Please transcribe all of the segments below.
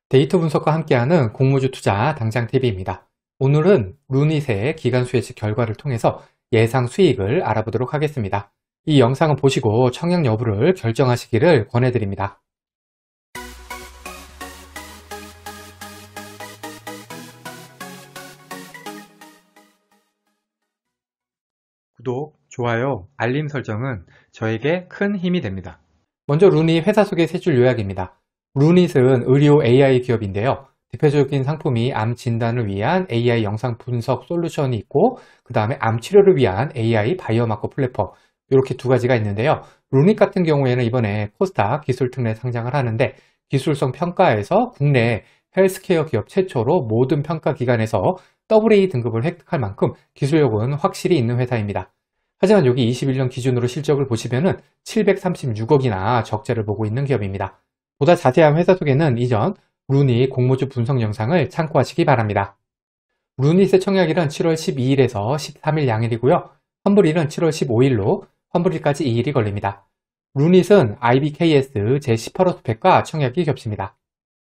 데이터 분석과 함께하는 공모주 투자 당장 TV입니다. 오늘은 루닛의 기간수 예측 결과를 통해서 예상 수익을 알아보도록 하겠습니다. 이 영상을 보시고 청약 여부를 결정하시기를 권해드립니다. 구독, 좋아요, 알림 설정은 저에게 큰 힘이 됩니다. 먼저 루닛 회사 소개 세 줄 요약입니다. 루닛은 의료 AI 기업인데요. 대표적인 상품이 암 진단을 위한 AI 영상 분석 솔루션이 있고, 그 다음에 암 치료를 위한 AI 바이오마커 플랫폼, 이렇게 두 가지가 있는데요. 루닛 같은 경우에는 이번에 코스닥 기술 특례 상장을 하는데, 기술성 평가에서 국내 헬스케어 기업 최초로 모든 평가 기관에서 AA 등급을 획득할 만큼 기술력은 확실히 있는 회사입니다. 하지만 여기 21년 기준으로 실적을 보시면은 736억이나 적자를 보고 있는 기업입니다. 보다 자세한 회사 소개는 이전 루닛 공모주 분석 영상을 참고하시기 바랍니다. 루닛의 청약일은 7월 12일에서 13일 양일이고요. 환불일은 7월 15일로 환불일까지 2일이 걸립니다. 루닛은 IBKS 제18호 스펙과 청약이 겹칩니다.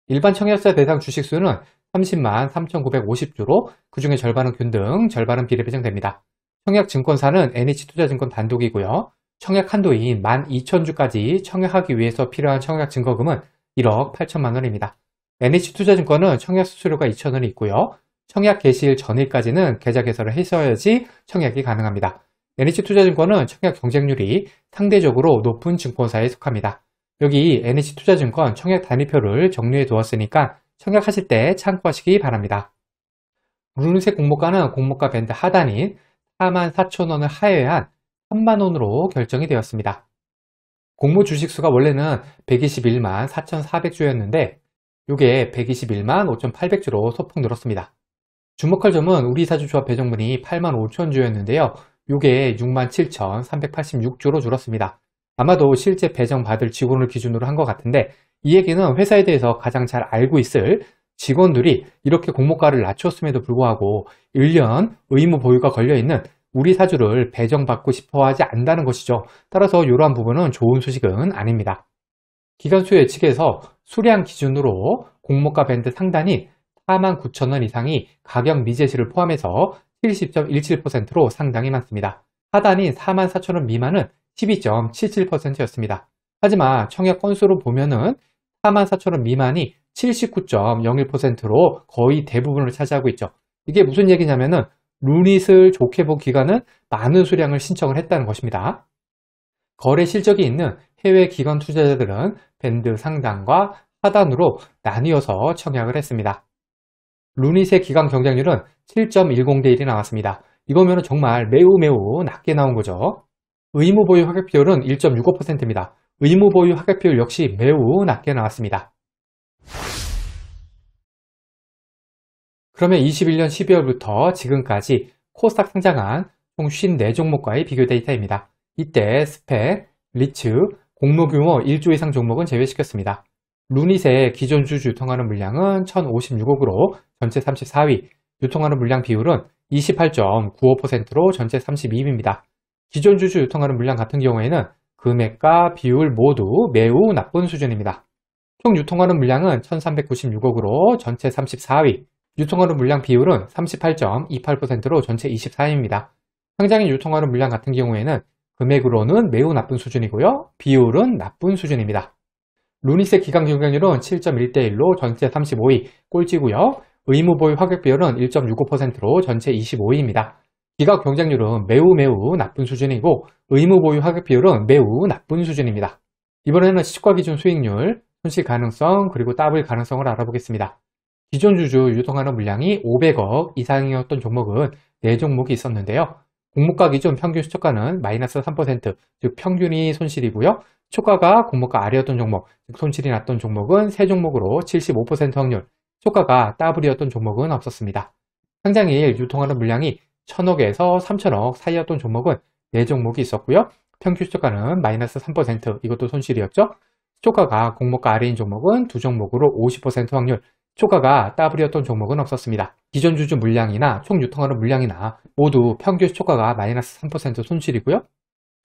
일반 청약자 대상 주식수는 30만 3,950주로 그중에 절반은 균등, 절반은 비례배정됩니다. 청약증권사는 NH투자증권 단독이고요. 청약 한도인 12,000주까지 청약하기 위해서 필요한 청약 증거금은 1억 8천만 원입니다. NH투자증권은 청약 수수료가 2,000원이 있고요. 청약 개시일 전일까지는 계좌 개설을 해서야지 청약이 가능합니다. NH투자증권은 청약 경쟁률이 상대적으로 높은 증권사에 속합니다. 여기 NH투자증권 청약 단위표를 정리해 두었으니까 청약하실 때 참고하시기 바랍니다. 루닛의 공모가는 공모가 밴드 하단인 44,000원을 하회한 3만원으로 결정이 되었습니다. 공모 주식수가 원래는 121만 4,400주였는데 이게 121만 5,800주로 소폭 늘었습니다. 주목할 점은 우리사주조합 배정분이 8만 5천주였는데요. 이게 6만 7,386주로 줄었습니다. 아마도 실제 배정받을 직원을 기준으로 한 것 같은데 이 얘기는 회사에 대해서 가장 잘 알고 있을 직원들이 이렇게 공모가를 낮췄음에도 불구하고 1년 의무 보유가 걸려있는 우리 사주를 배정받고 싶어 하지 않는다는 것이죠. 따라서 이러한 부분은 좋은 소식은 아닙니다. 기간수 예측에서 수량 기준으로 공모가 밴드 상단이 49,000원 이상이 가격 미제시를 포함해서 70.17%로 상당히 많습니다. 하단인 44,000원 미만은 12.77%였습니다. 하지만 청약 건수로 보면은 44,000원 미만이 79.01%로 거의 대부분을 차지하고 있죠. 이게 무슨 얘기냐면은 루닛을 좋게 본 기관은 많은 수량을 신청을 했다는 것입니다. 거래 실적이 있는 해외 기관 투자자들은 밴드 상단과 하단으로 나뉘어서 청약을 했습니다. 루닛의 기관 경쟁률은 7.10대 1이 나왔습니다. 이거면 정말 매우 낮게 나온 거죠. 의무 보유 하격 비율은 1.65%입니다. 의무 보유 하격 비율 역시 매우 낮게 나왔습니다. 그러면 21년 12월부터 지금까지 코스닥 상장한 총 54종목과의 비교 데이터입니다. 이때 스펙, 리츠, 공모규모 1조 이상 종목은 제외시켰습니다. 루닛의 기존 주주 유통하는 물량은 1,056억으로 전체 34위, 유통하는 물량 비율은 28.95%로 전체 32위입니다. 기존 주주 유통하는 물량 같은 경우에는 금액과 비율 모두 매우 나쁜 수준입니다. 총 유통하는 물량은 1,396억으로 전체 34위, 유통하는 물량 비율은 38.28%로 전체 24위입니다. 상장인 유통하는 물량 같은 경우에는 금액으로는 매우 나쁜 수준이고요. 비율은 나쁜 수준입니다. 루닛의 기간 경쟁률은 7.1대 1로 전체 35위, 꼴찌고요. 의무 보유 하격 비율은 1.65%로 전체 25위입니다. 기간 경쟁률은 매우 나쁜 수준이고 의무 보유 하격 비율은 매우 나쁜 수준입니다. 이번에는 시초가 기준 수익률, 손실 가능성, 그리고 더블 가능성을 알아보겠습니다. 기존 주주 유통하는 물량이 500억 이상이었던 종목은 4종목이 있었는데요. 공모가 기준 평균 시초가는 마이너스 3%, 즉 평균이 손실이고요. 초가가 공모가 아래였던 종목, 즉 손실이 났던 종목은 3종목으로 75% 확률, 초가가 더블이었던 종목은 없었습니다. 상장일 유통하는 물량이 1,000억에서 3,000억 사이였던 종목은 4종목이 있었고요. 평균 시초가는 마이너스 3%, 이것도 손실이었죠. 초가가 공모가 아래인 종목은 2종목으로 50% 확률, 초가가 더블이었던 종목은 없었습니다. 기존 주주 물량이나 총 유통하는 물량이나 모두 평균 시초가가 마이너스 3% 손실이고요.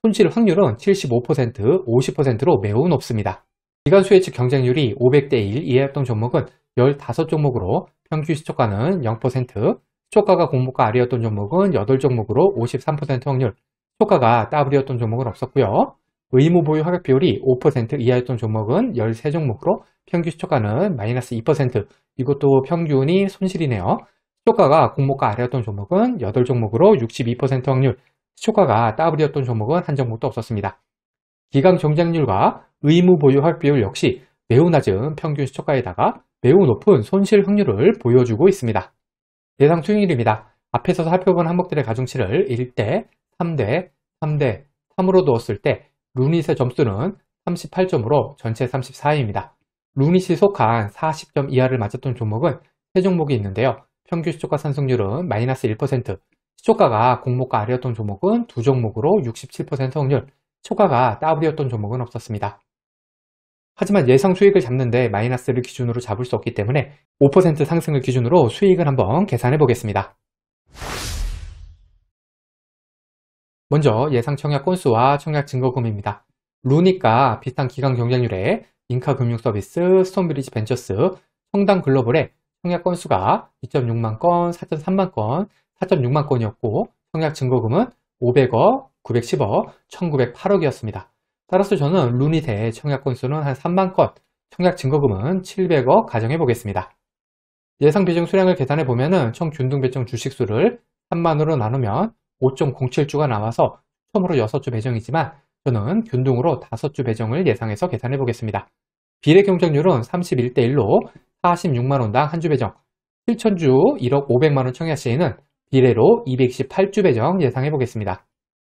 손실 확률은 75%, 50%로 매우 높습니다. 기간수 예측 경쟁률이 500대 1 이하였던 종목은 15종목으로 평균 시초가는 0%, 시초가가 공모가 아래였던 종목은 8종목으로 53% 확률, 시초가가 더블이었던 종목은 없었고요. 의무 보유 하락 비율이 5% 이하였던 종목은 13종목으로 평균 시초가는 마이너스 2%, 이것도 평균이 손실이네요. 시초가가 공모가 아래였던 종목은 8종목으로 62% 확률, 시초가가 더블이었던 종목은 한 종목도 없었습니다. 기간 경쟁률과 의무 보유 하락 비율 역시 매우 낮은 평균 시초가에다가 매우 높은 손실 확률을 보여주고 있습니다. 예상 수익률입니다. 앞에서 살펴본 항목들의 가중치를 1대, 3대, 3대, 3으로 두었을 때 루닛의 점수는 38점으로 전체 34위입니다. 루닛이 속한 40점 이하를 맞았던 종목은 3종목이 있는데요. 평균 시초가 산승률은 마이너스 1%, 시초가가 공모가 아래였던 종목은 2종목으로 67% 확률, 시초가가 더블이었던 종목은 없었습니다. 하지만 예상 수익을 잡는데 마이너스를 기준으로 잡을 수 없기 때문에 5% 상승을 기준으로 수익을 한번 계산해 보겠습니다. 먼저 예상 청약 건수와 청약 증거금입니다. 루닛과 비슷한 기간 경쟁률의 인카금융서비스, 스톤브리지 벤처스, 청담 글로벌의 청약 건수가 2.6만 건, 4.3만 건, 4.6만 건이었고 청약 증거금은 500억, 910억, 1908억이었습니다. 따라서 저는 루닛의 청약 건수는 한 3만 건, 청약 증거금은 700억 가정해 보겠습니다. 예상 배정 수량을 계산해 보면 총 균등 배정 주식수를 3만으로 나누면 5.07주가 나와서 처음으로 6주 배정이지만 저는 균등으로 5주 배정을 예상해서 계산해 보겠습니다. 비례 경쟁률은 31대1로 46만원당 한 주 배정, 7천주 1억 500만원 청약 시에는 비례로 228주 배정 예상해 보겠습니다.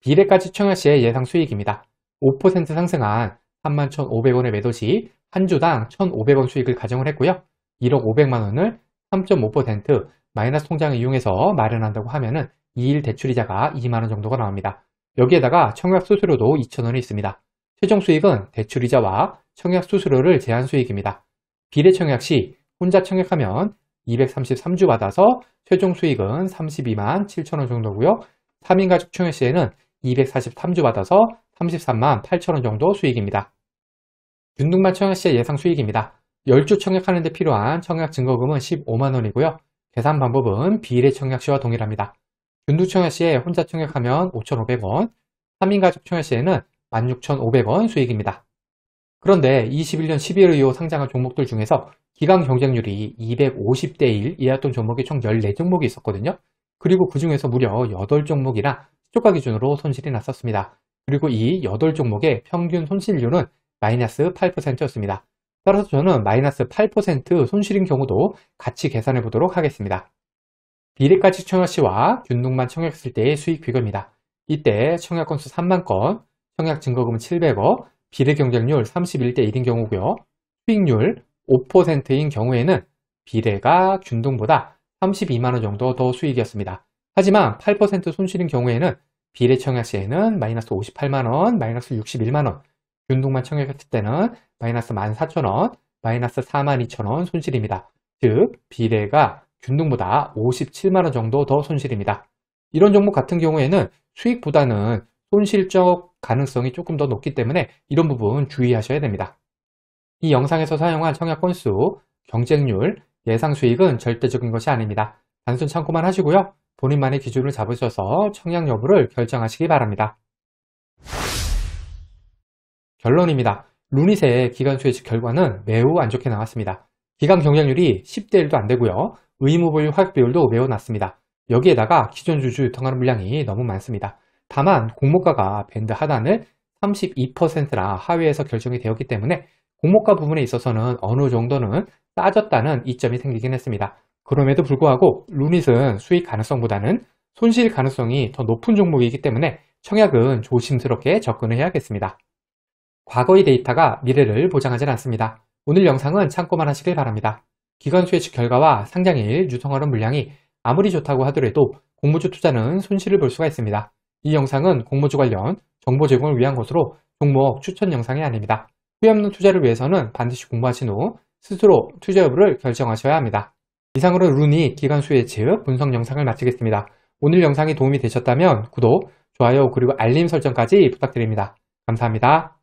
비례까지 청약 시의 예상 수익입니다. 5% 상승한 31,500원의 매도 시 한 주당 1,500원 수익을 가정을 했고요. 1억 500만원을 3.5% 마이너스 통장을 이용해서 마련한다고 하면은 2일 대출이자가 2만원 정도가 나옵니다. 여기에다가 청약 수수료도 2,000원이 있습니다. 최종 수익은 대출이자와 청약 수수료를 제한 수익입니다. 비례 청약 시 혼자 청약하면 233주 받아서 최종 수익은 32만 7천원 정도고요. 3인 가족 청약 시에는 243주 받아서 33만 8천원 정도 수익입니다. 균등만 청약 시의 예상 수익입니다. 10주 청약하는 데 필요한 청약 증거금은 15만원이고요. 계산 방법은 비례 청약 시와 동일합니다. 균등 청약 시에 혼자 청약하면 5,500원, 3인 가족 청약 시에는 16,500원 수익입니다. 그런데 21년 12월 이후 상장한 종목들 중에서 기간 경쟁률이 250대1 이하였던 종목이 총 14종목이 있었거든요. 그리고 그 중에서 무려 8종목이나 시초가 기준으로 손실이 났었습니다. 그리고 이 8종목의 평균 손실률은 마이너스 8%였습니다. 따라서 저는 마이너스 8% 손실인 경우도 같이 계산해 보도록 하겠습니다. 비례가치 청약 시와 균등만 청약했을 때의 수익 비교입니다. 이때 청약 건수 3만 건, 청약 증거금은 700억, 비례 경쟁률 31대1인 경우고요. 수익률 5%인 경우에는 비례가 균등보다 32만원 정도 더 수익이었습니다. 하지만 8% 손실인 경우에는 비례 청약 시에는 마이너스 58만원, 마이너스 61만원, 균등만 청약했을 때는 마이너스 14,000원, 마이너스 42,000원 손실입니다. 즉 비례가 균등보다 57만원 정도 더 손실입니다. 이런 종목 같은 경우에는 수익보다는 손실적 가능성이 조금 더 높기 때문에 이런 부분 주의하셔야 됩니다. 이 영상에서 사용한 청약 건수, 경쟁률, 예상 수익은 절대적인 것이 아닙니다. 단순 참고만 하시고요. 본인만의 기준을 잡으셔서 청약 여부를 결정하시기 바랍니다. 결론입니다. 루닛의 기간 수혜직 결과는 매우 안 좋게 나왔습니다. 기간 경쟁률이 10대1도 안 되고요. 의무 보유 하락 비율도 매우 낮습니다. 여기에다가 기존 주주 유통하는 물량이 너무 많습니다. 다만 공모가가 밴드 하단을 32%나 하회해서 결정이 되었기 때문에 공모가 부분에 있어서는 어느 정도는 싸졌다는 이점이 생기긴 했습니다. 그럼에도 불구하고 루닛은 수익 가능성보다는 손실 가능성이 더 높은 종목이기 때문에 청약은 조심스럽게 접근을 해야겠습니다. 과거의 데이터가 미래를 보장하지 않습니다. 오늘 영상은 참고만 하시길 바랍니다. 기관 수혜측 결과와 상장일 유통하는 물량이 아무리 좋다고 하더라도 공모주 투자는 손실을 볼 수가 있습니다. 이 영상은 공모주 관련 정보 제공을 위한 것으로 종목 추천 영상이 아닙니다. 후회 없는 투자를 위해서는 반드시 공부하신 후 스스로 투자 여부를 결정하셔야 합니다. 이상으로 루닛 기관 수혜측 분석 영상을 마치겠습니다. 오늘 영상이 도움이 되셨다면 구독, 좋아요 그리고 알림 설정까지 부탁드립니다. 감사합니다.